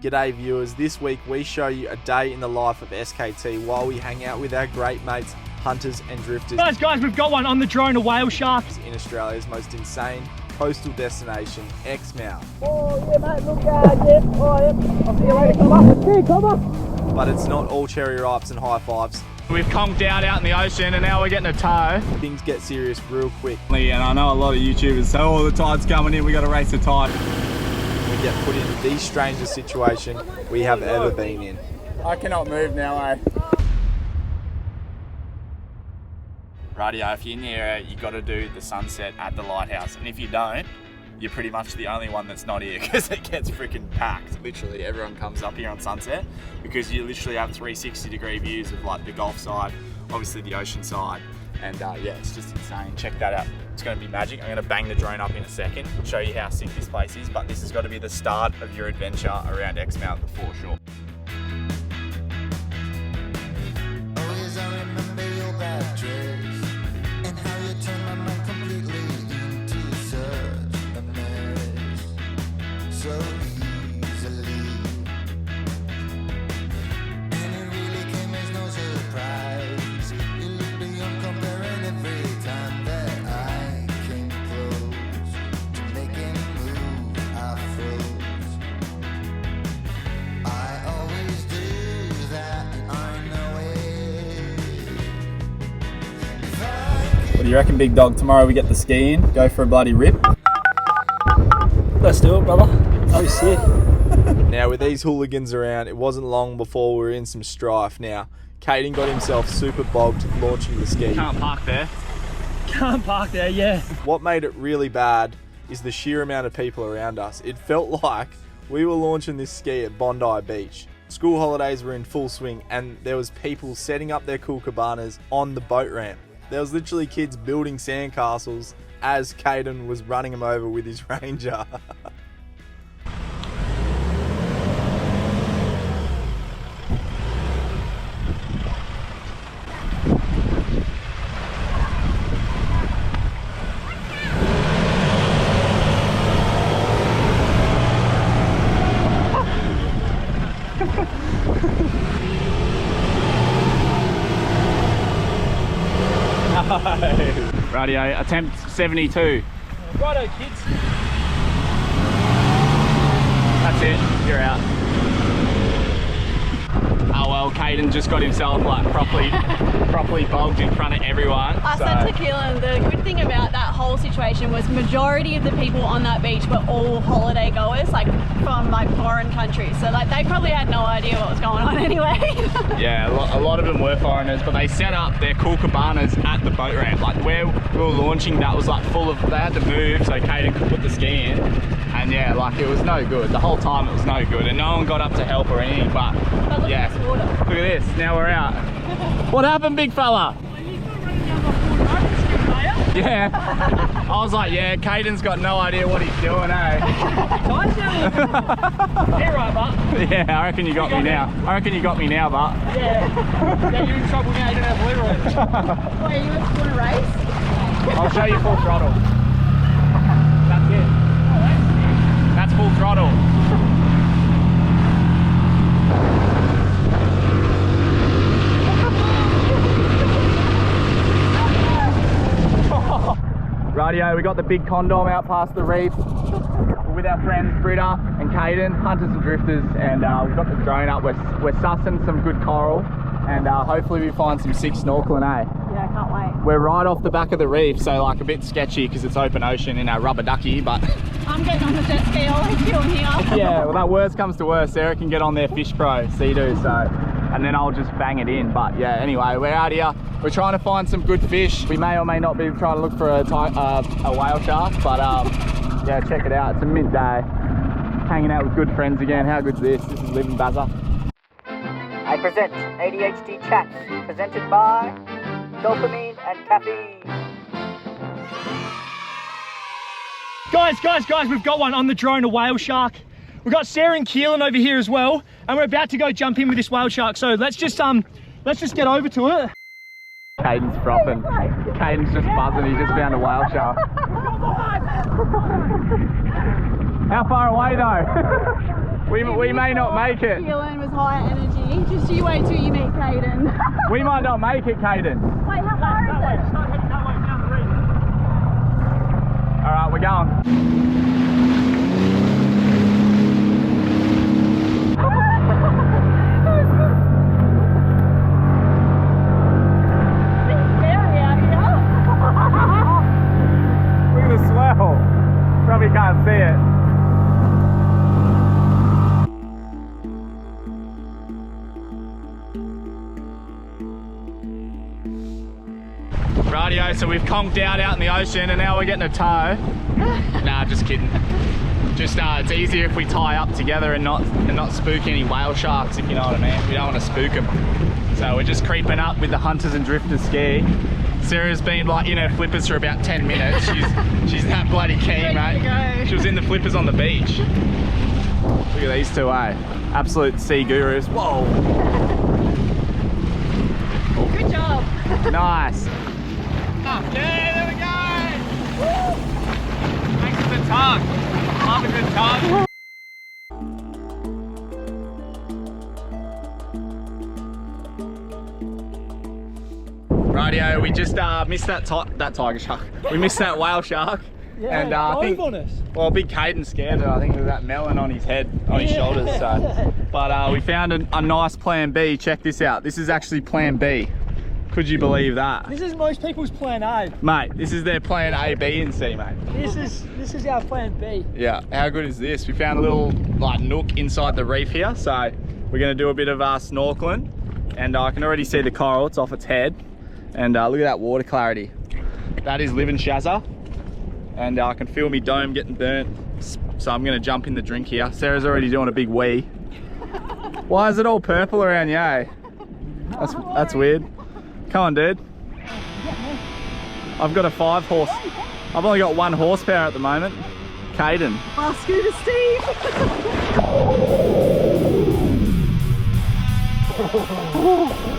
G'day viewers, this week we show you a day in the life of SKT while we hang out with our great mates, hunters and drifters. Guys, we've got one on the drone, a whale shark. In Australia's most insane coastal destination, Exmouth. Oh yeah mate, look out, yeah. Oh yeah. I'll see you later, come up. Yeah, come up. But it's not all cherry ripes and high fives. We've conked out in the ocean and now we're getting a tow. Things get serious real quick. And I know a lot of YouTubers say, oh, the tide's coming in, we got to race the tide. We get put into the strangest situation we have ever been in. I cannot move now, eh? Rightio, if you're in the area, you got to do the sunset at the lighthouse. And if you don't, you're pretty much the only one that's not here because it gets freaking packed. Literally everyone comes up here on sunset because you literally have 360-degree views of like the Gulf side, obviously the ocean side. And yeah, it's just insane. Check that out. It's going to be magic. I'm going to bang the drone up in a second, show you how sick this place is, but this has got to be the start of your adventure around Exmouth for sure. Always I remember your bad dress and how you turned my mind completely into such a mess so easily. And it really came as no surprise. You look beyond comparing every time that I came close to making a move. I froze. I always do that, and I know it. What do you reckon, big dog? Tomorrow we get the ski in, go for a bloody rip. Let's do it, brother. Oh shit. Now with these hooligans around, it wasn't long before we were in some strife. Now, Caden got himself super bogged launching the ski. Can't park there. Can't park there, yeah. What made it really bad is the sheer amount of people around us. It felt like we were launching this ski at Bondi Beach. School holidays were in full swing and there was people setting up their cool cabanas on the boat ramp. There was literally kids building sandcastles as Caden was running them over with his Ranger. Radio, attempt 72. Righto, kids. That's it, you're out. Oh well, Caden just got himself like properly bogged in front of everyone. I said to Keelan, the good thing about that whole situation was majority of the people on that beach were all holiday goers, like from like foreign countries. So like they probably had no idea what was going on anyway. Yeah, a lot of them were foreigners, but they set up their cool cabanas at the boat ramp. Like where we were launching, that was like full of, they had to move so Caden could put the ski in. And yeah, like it was no good. The whole time it was no good and no one got up to help or anything, but look yeah. at this water. Look at this, now we're out. What happened, big fella? Yeah. I was like, yeah, Caden's got no idea what he's doing, eh? Here, right, but. Yeah, I reckon you got me now. I reckon you got me now, but. Yeah, you're in trouble now, you don't have lever. Wait, you want to race? I'll show you full throttle. That's it. That's full throttle. Radio, we got the big condom out past the reef. We're with our friends Britta and Caden, hunters and drifters, and we've got the drone up. We're sussing some good coral, and hopefully we find some sick snorkeling, eh? Yeah, I can't wait. We're right off the back of the reef, so like a bit sketchy because it's open ocean in our rubber ducky, but I'm getting on the jet ski, I'll leave you on here. yeah, well that worst comes to worst, Sarah can get on their Fish Pro, Sea-Doo, so, and then I'll just bang it in. But yeah, anyway, we're out here. We're trying to find some good fish. We may or may not be trying to look for a whale shark, but yeah, check it out. It's a midday. Hanging out with good friends again. How good's this? This is Living Bazza. I present ADHD Chats, presented by Dopamine and Caffeine. Guys, we've got one on the drone, a whale shark. We've got Sarah and Keelan over here as well, and we're about to go jump in with this whale shark. So let's just get over to it. Caden's frothing. Caden's just buzzing, he just found a whale shark. How far away though? We may not make it. Keelan was high energy. Just you wait till you meet Caden. We might not make it, Caden. Wait, how far is it? Start heading that way down the reef. All right, we're going. It's scary out here. Look at the swell. Probably can't see it. Rightio, so we've conked out in the ocean and now we're getting a tow. Nah, just kidding. Just it's easier if we tie up together and not spook any whale sharks, if you know what I mean. We don't want to spook them. So we're just creeping up with the Hunters and Drifters ski. Sarah's been like in her flippers for about 10 minutes. She's that bloody keen, mate. She was in the flippers on the beach. Look at these two, eh? Absolute sea gurus. Whoa. Good job. Nice. Yeah, there we go. Woo. Thanks for the tug. Love a good tug. Rightio, we just missed that tiger shark. We missed that whale shark. Yeah, and I think, on us. well, big Caden scared it. I think with that melon on his head, on his shoulders. So, but we found a nice plan B. Check this out. This is actually plan B. Could you believe that? This is most people's plan A. Mate, this is their plan A, B, and C, mate. This is our plan B. Yeah, how good is this? We found a little like nook inside the reef here, so we're gonna do a bit of snorkeling, and I can already see the coral. It's off its head, and look at that water clarity. That is living shazza, and I can feel my dome getting burnt. So I'm gonna jump in the drink here. Sarah's already doing a big wee. Why is it all purple around you? Eh? That's weird. Come on, dude. I've got a 5 horse. I've only got 1 horsepower at the moment. Caden. Oh, Scooter Steve.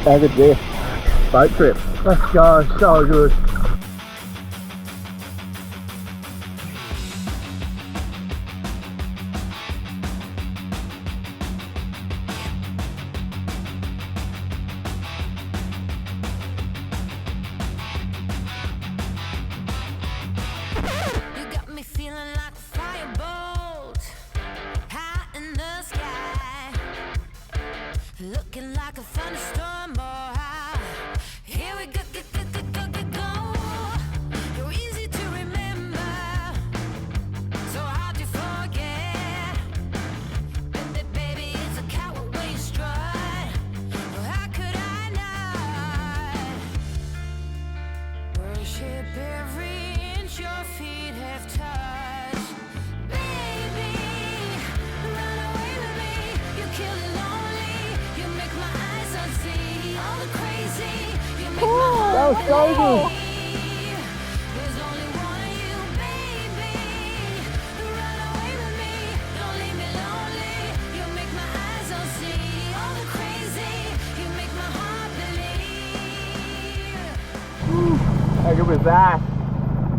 Have a dip. Boat trip. Let's go. So good. You got me feeling like a firebolt high in the sky, looking like a thunderstorm. Oh, here we go, go. You're easy to remember, so hard to forget. Baby, it's a coward way you strut. How could I not worship every your feet have touched? Baby, run away with me. You kill it lonely. You make my eyes unsee. All the crazy. You make my heart That was so good. believe. There's only one of you, baby. Run away with me. Don't leave me lonely. You make my eyes unsee. All the crazy. You make my heart believe. How good was that?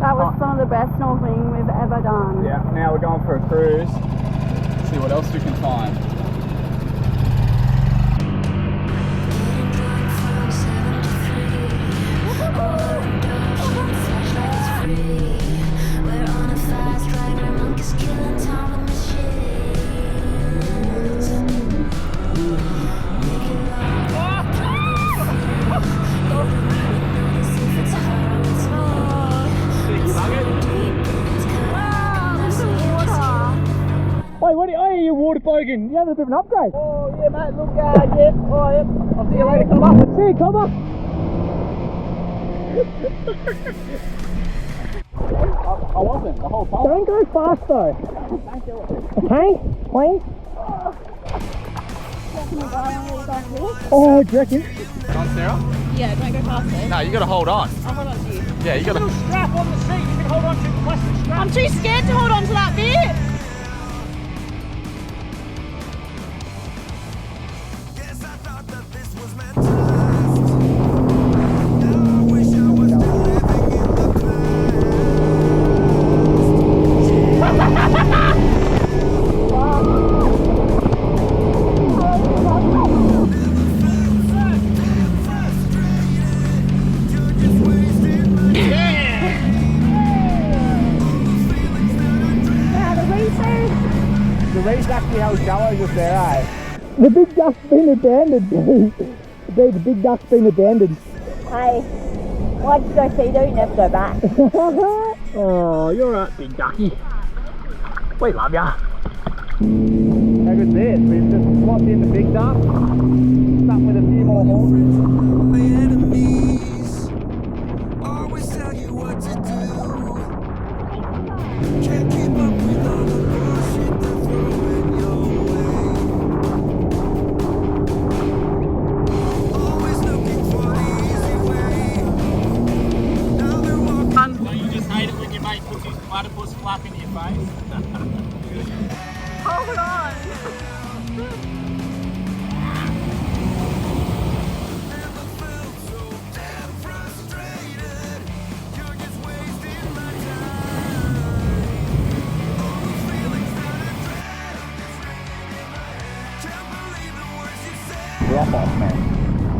That was some of the best snorkeling we've ever done. Yeah, now we're going for a cruise. See what else we can find. We're on a fast ride, we're monkeys killing time with machines. Make it Wait, what are you water bogan? You having a bit of an upgrade? Oh, yeah, mate, look, yeah. Oh, yeah. I'll see you later, come up. See you, come on. I wasn't the whole time. Don't go fast though. Okay, please. Oh, do you reckon? On, Sarah? Yeah, don't go past it. No, you gotta hold on. I'll hold on to you. Yeah, you gotta. Strap on the seat. You can hold on to the plastic strap. I'm too scared to hold on to that bit. focus there, eh? The big duck's been abandoned, dude. The big duck's been abandoned. Hey, why'd you go see you never go back? Oh, you're right, big ducky. We love ya. How good's this? We've just swapped in the big duck, stuck with a few more horses. My enemies always tell you what to do. Can't keep up with all the bullshit they're throwing your way. Always looking for the easy way. Now they're walking. You just hate it when your mate puts his platypus flap into your face. Hold on. Drop off, man.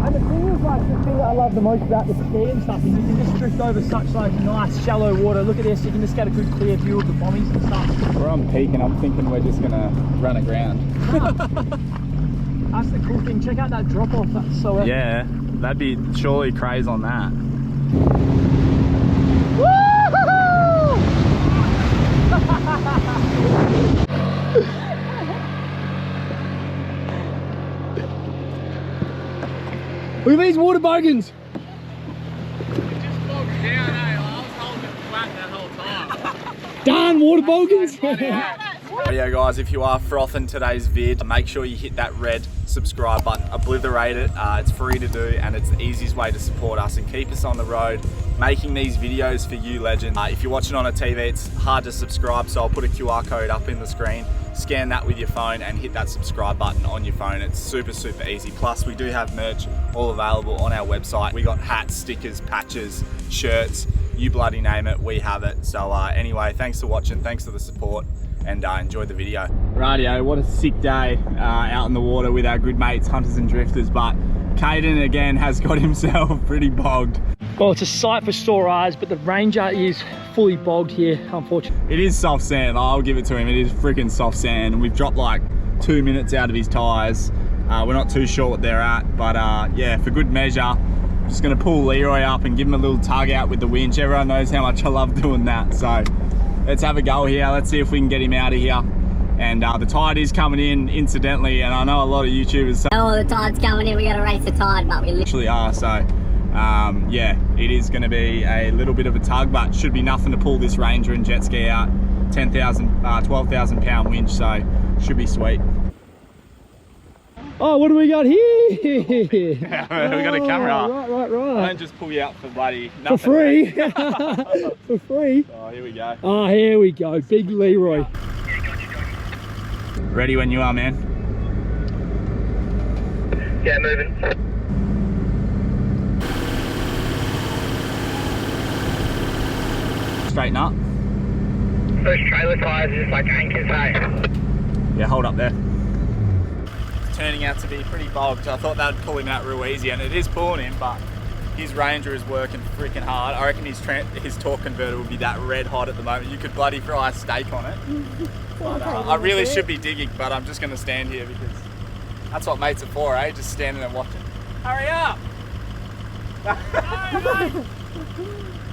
And the thing is, like, the thing that I love the most about the ski and stuff is you can just drift over such like nice shallow water. Look at this, you can just get a good clear view of the bommies and stuff. We're on peak and I'm thinking we're just gonna run aground. That's the cool thing. Check out that drop off. That's so epic. Yeah, that'd be surely craze on that. Look at these water bogans. Darn water bogans. Yeah, guys, if you are frothing today's vid, make sure you hit that red subscribe button, obliterate it. It's free to do and it's the easiest way to support us and keep us on the road making these videos for you, legend. If you're watching on a TV, it's hard to subscribe, so I'll put a QR code up in the screen. Scan that with your phone and hit that subscribe button on your phone. It's super easy. Plus, we do have merch all available on our website. We got hats, stickers, patches, shirts, you bloody name it, we have it. So anyway, thanks for watching, thanks for the support, and enjoy the video. Rightio, what a sick day out in the water with our good mates, hunters and drifters, but Caden again has got himself pretty bogged. Well, it's a sight for sore eyes, but the Ranger is fully bogged here, unfortunately. It is soft sand, I'll give it to him, it is freaking soft sand. We've dropped like 2 minutes out of his tyres. We're not too sure what they're at, but yeah, for good measure, I'm just gonna pull Leroy up and give him a little tug out with the winch. Everyone knows how much I love doing that, so let's have a go here. Let's see if we can get him out of here. And the tide is coming in, incidentally, and I know a lot of YouTubers say, Oh, the tide's coming in, we gotta race the tide, but we literally are, so yeah, it is going to be a little bit of a tug, but should be nothing to pull this Ranger and jet ski out. 12,000 pound winch, so should be sweet. Oh, what do we got here? We got a camera. Right. I don't just pull you out for bloody nothing. For free. For free. Oh, here we go. Oh, here we go. Big Leroy. Ready when you are, man. Yeah, moving. Straighten up. Those trailer tires are just like anchors, hey? Yeah, hold up there. It's turning out to be pretty bogged. I thought that'd pull him out real easy, and it is pulling him, but his Ranger is working freaking hard. I reckon his torque converter will be that red hot at the moment. You could bloody fry a steak on it. But, I really should be digging, but I'm just going to stand here because that's what mates are for, eh? Just standing and watching. Hurry up!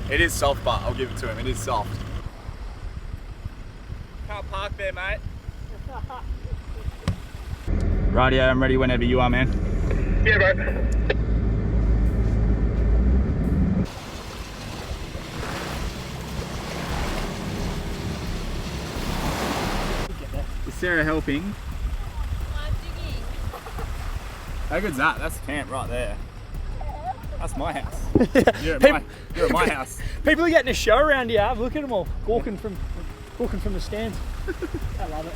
It is soft, but I'll give it to him. It is soft. Can't park there, mate. Rightio, I'm ready whenever you are, man. Yeah, bro. Is Sarah helping? How good's that? That's camp right there. That's my house. You're at my house. People are getting a show around here. Look at them all, gawking from the stands. I love it.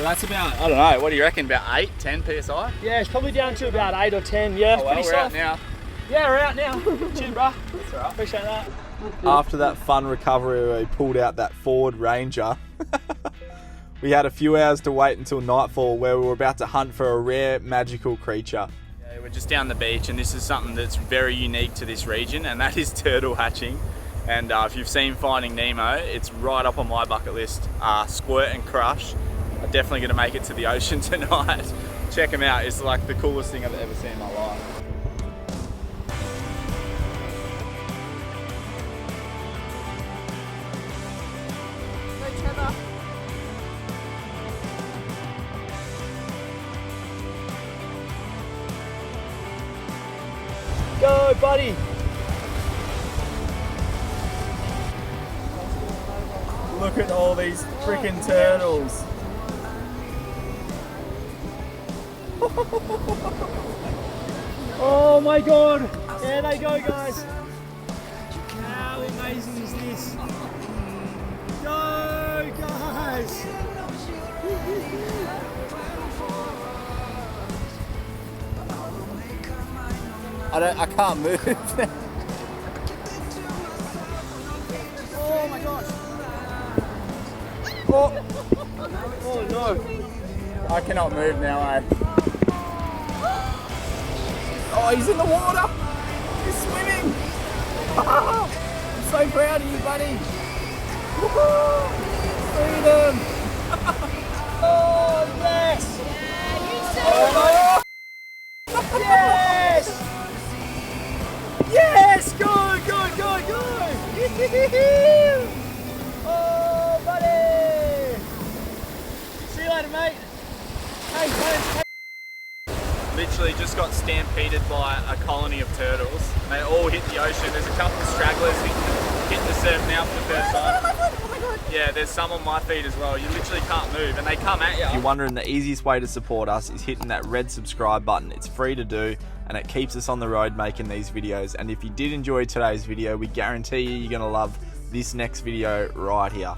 So that's about, I don't know, what do you reckon, about 8, 10 PSI? Yeah, it's probably down to about 8 or 10. Yeah, Oh, well, pretty we're out soft. now. Yeah, we're out now. Cheers, bro. That's all right. Appreciate that. After that fun recovery where we pulled out that Ford Ranger, we had a few hours to wait until nightfall where we were about to hunt for a rare magical creature. Yeah, we're just down the beach, and this is something that's very unique to this region, and that is turtle hatching. And if you've seen Finding Nemo, it's right up on my bucket list. Squirt and Crush are definitely going to make it to the ocean tonight. Check them out. It's like the coolest thing I've ever seen in my life. Go, buddy. Look at all these freaking turtles. Oh my god. There they go, guys. How amazing is this? Go, guys. I can't move. Oh my gosh. Oh no. I cannot move now, eh? Oh, he's in the water! He's swimming! I'm so proud of you, buddy! Woohoo! Freedom! Oh yes. Oh, Yes. Yes. Good, good, good, good. Oh, buddy. See you later, mate. Hey, mate. Literally just got stampeded by a colony of turtles. They all hit the ocean. There's a couple of stragglers hitting the surf now for the first time. Yeah, there's some on my feet as well. You literally can't move, and they come at you. If you're wondering, the easiest way to support us is hitting that red subscribe button. It's free to do, and it keeps us on the road making these videos. And if you did enjoy today's video, we guarantee you're going to love this next video right here.